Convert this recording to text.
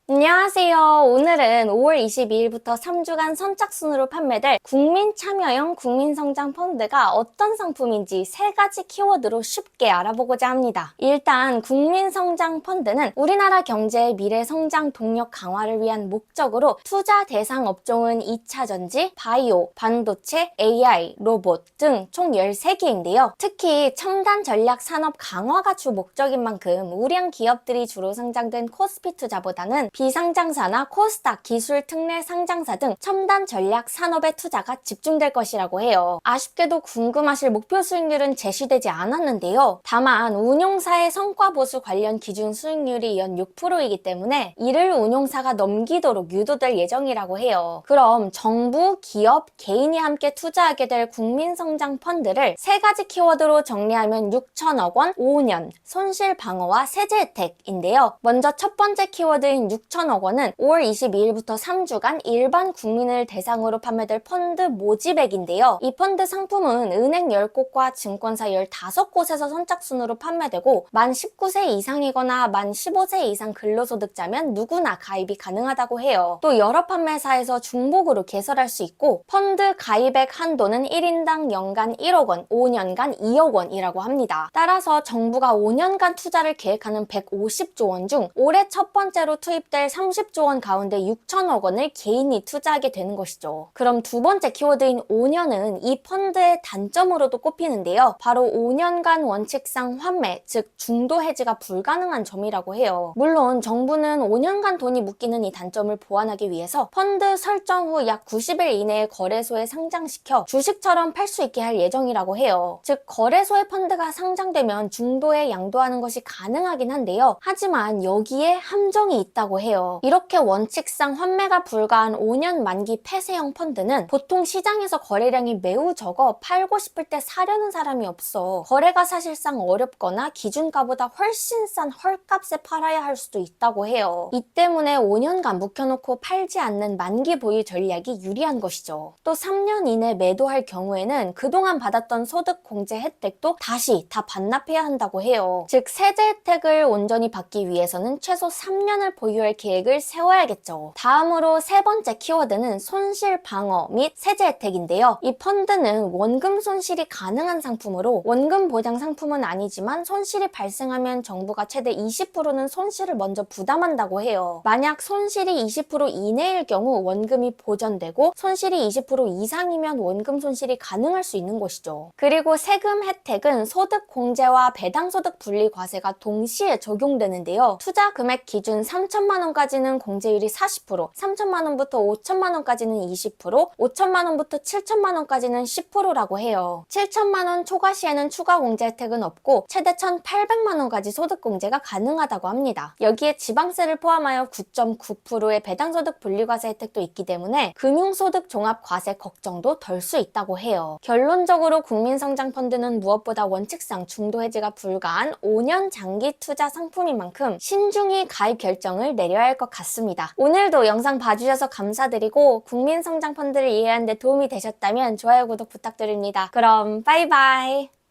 안녕하세요. 오늘은 5월 22일부터 3주간 선착순으로 판매될 국민참여형 국민성장펀드가 어떤 상품인지 세 가지 키워드로 쉽게 알아보고자 합니다. 일단 국민성장펀드는 우리나라 경제의 미래 성장 동력 강화를 위한 목적으로 투자 대상 업종은 2차 전지, 바이오, 반도체, AI, 로봇 등 총 13개인데요. 특히 첨단 전략 산업 강화가 주 목적인 만큼 우량 기업들이 주로 상장된 코스피 투자보다는 비상장사나 코스닥 기술 특례 상장사 등 첨단 전략 산업에 투자가 집중될 것이라고 해요. 아쉽게도 궁금하실 목표 수익률은 제시되지 않았는데요. 다만 운용사의 성과 보수 관련 기준 수익률이 연 6%이기 때문에 이를 운용사가 넘기도록 유도될 예정이라고 해요. 그럼 정부, 기업, 개인이 함께 투자하게 될 국민성장 펀드를 세 가지 키워드로 정리하면 6천억 원, 5년, 손실 방어와 세제 혜택인데요. 먼저 첫 번째 키워드인 6천억 원은 5월 22일부터 3주간 일반 국민을 대상으로 판매될 펀드 모집액인데요. 이 펀드 상품은 은행 10곳과 증권사 15곳에서 선착순으로 판매되고 만 19세 이상이거나 만 15세 이상 근로소득자면 누구나 가입이 가능하다고 해요. 또 여러 판매사에서 중복으로 개설할 수 있고 펀드 가입액 한도는 1인당 연간 1억 원, 5년간 2억 원이라고 합니다. 따라서 정부가 5년간 투자를 계획하는 150조 원 중 올해 첫 번째로 투입될 30조 원 가운데 6천억 원을 개인이 투자하게 되는 것이죠. 그럼 두 번째 키워드인 5년은 이 펀드의 단점으로도 꼽히는데요. 바로 5년간 원칙상 환매, 즉 중도 해지가 불가능한 점이라고 해요. 물론 정부는 5년간 돈이 묶이는 이 단점을 보완하기 위해서 펀드 설정 후 약 90일 이내에 거래소에 상장시켜 주식처럼 팔 수 있게 할 예정이라고 해요. 즉 거래소에 펀드가 상장되면 중도에 양도하는 것이 가능하긴 한데요. 하지만 여기에 함정이 있다고 해요. 이렇게 원칙상 환매가 불가한 5년 만기 폐쇄형 펀드는 보통 시장에서 거래량이 매우 적어 팔고 싶을 때 사려는 사람이 없어 거래가 사실상 어렵거나 기준가보다 훨씬 싼 헐값에 팔아야 할 수도 있다고 해요. 이 때문에 5년간 묵혀놓고 팔지 않는 만기 보유 전략이 유리한 것이죠. 또 3년 이내 매도할 경우에는 그동안 받았던 소득 공제 혜택도 다시 다 반납해야 한다고 해요. 즉 세제 혜택을 온전히 받기 위해서는 최소 3년을 보유할 계획을 세워야겠죠. 다음으로 세 번째 키워드는 손실 방어 및 세제 혜택인데요. 이 펀드는 원금 손실이 가능한 상품으로 원금 보장 상품은 아니지만 손실이 발생하면 정부가 최대 20%는 손실을 먼저 부담한다고 해요. 만약 손실이 20% 이내일 경우 원금이 보전되고 손실이 20% 이상이면 원금 손실이 가능할 수 있는 것이죠. 그리고 세금 혜택은 소득 공제와 배당소득 분리 과세가 동시에 적용되는데요. 투자 금액 기준 3천만 원까지는 공제율이 40%, 3천만 원부터 5천만 원까지는 20%, 5천만 원부터 7천만 원까지는 10%라고 해요. 7천만 원 초과 시에는 추가 공제 혜택은 없고 최대 1,800만 원까지 소득 공제가 가능하다고 합니다. 여기에 지방세를 포함하여 9.9%의 배당소득 분리과세 혜택도 있기 때문에 금융소득 종합과세 걱정도 덜 수 있다고 해요. 결론적으로 국민성장펀드는 무엇보다 원칙상 중도 해지가 불가한 5년 장기 투자 상품인 만큼 신중히 가입 결정을 내려야 할 것 같습니다. 오늘도 영상 봐주셔서 감사드리고 국민성장펀드를 이해하는 데 도움이 되셨다면 좋아요, 구독 부탁드립니다. 그럼 빠이빠이!